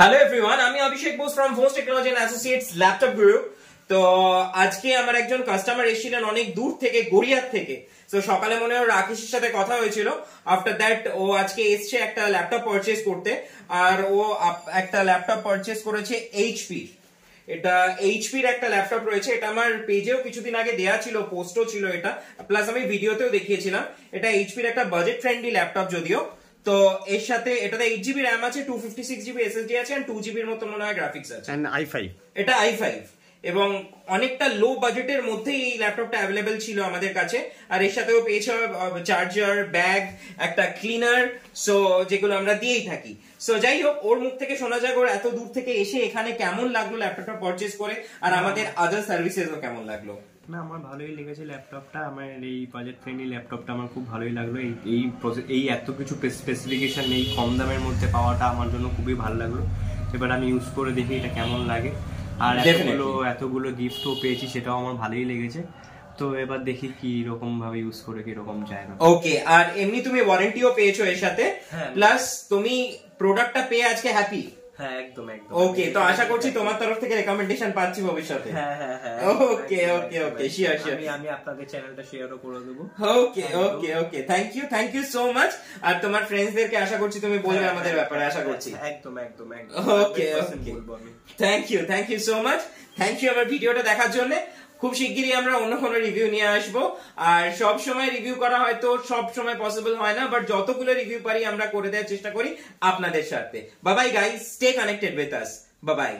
Hello everyone, আমি Abhishek Bose from Bose technology and associates laptop group. তো আজকে আমার একজন কাস্টমার এসেছিলেন অনেক দূর থেকে, গড়িয়ার থেকে। তো সকালে মনে হয় রাকেশের সাথে কথা হয়েছিল। আফটার দ্যাট ও আজকে এসছে একটা ল্যাপটপ পারচেজ করতে, আর ও একটা ল্যাপটপ পারচেজ করেছে এইচপি। এটা এইচপির একটা ল্যাপটপ রয়েছে, এটা আমার পেজেও কিছুদিন আগে দেয়া ছিল, পোস্টও ছিল এটা, প্লাস আমি ভিডিওতেও দেখিয়েছিলাম। এটা এইচপির একটা বাজেট ফ্রেন্ডলি ল্যাপটপ যদিও। তো এর সাথে এটাতে 8GB RAM আছে, 256GB SSD আছে, আর 2GBর মতো মনে হয় গ্রাফিক্স আছে। এন্ড i5, এটা i5 এবং অনেকটা লো বাজেটের মধ্যেই এই ল্যাপটপটা অ্যাভেলেবেল ছিল আমাদের কাছে। আর এর সাথেও পেয়েছে চার্জার, ব্যাগ, একটা ক্লিনার, সো যেগুলো আমরা দিয়েই থাকি। সো যাই হোক, ওর মুখ থেকে শোনা যাক ওর এত দূর থেকে এসে এখানে কেমন লাগলো ল্যাপটপটা পারচেজ করে, আর আমাদের আদার সার্ভিসেসও কেমন লাগলো। না, আমার ভালোই লেগেছে ল্যাপটপটা। আমার এই বাজেট ফ্রেন্ডলি ল্যাপটপটা আমার খুব ভালোই লাগলো। এই এত কিছু স্পেসিফিকেশন এই কম দামের মধ্যে পাওয়াটা আমার জন্য খুবই ভালো লাগলো। এবার আমি ইউজ করে দেখি এটা কেমন লাগে। আর এতগুলো গিফটও পেয়েছি, সেটাও আমার ভালোই লেগেছে। তো এবার দেখি কি রকম ভাবে ইউজ করে কি রকম যায় না। ওকে, আর এমনি তুমি ওয়ারেন্টিও পেয়েছো এর সাথে, প্লাস তুমি প্রোডাক্টটা পেয়ে আজকে হ্যাপি? হ্যাঁ, একদম একদম। ওকে, তো আশা করছি তোমার তরফ থেকে রেকমেন্ডেশন পাচ্ছি ভবিষ্যতে। হ্যাঁ হ্যাঁ হ্যাঁ, ওকে ওকে ওকে, শিওর শিওর। আমি আপনাদের চ্যানেলটা শেয়ারও করে দেব। ওকে ওকে okay, thank you so much. আর তোমার ফ্রেন্ডসদেরকে আশা করছি তুমি বলবে আমাদের ব্যাপারে, আশা করছি। একদম একদম একদম। Okay okay, thank you so much. Thank you আমার ভিডিওটা দেখার জন্য। খুব শিগগিরই আমরা অন্য কোনো রিভিউ নিয়ে আসবো। আর সব সময় রিভিউ করা হয়তো সব সময় পসিবল হয় না, বাট যতগুলো রিভিউ পারি আমরা করে দেওয়ার চেষ্টা করি আপনাদের সাথে। Bye bye guys, stay connected with us. Bye bye.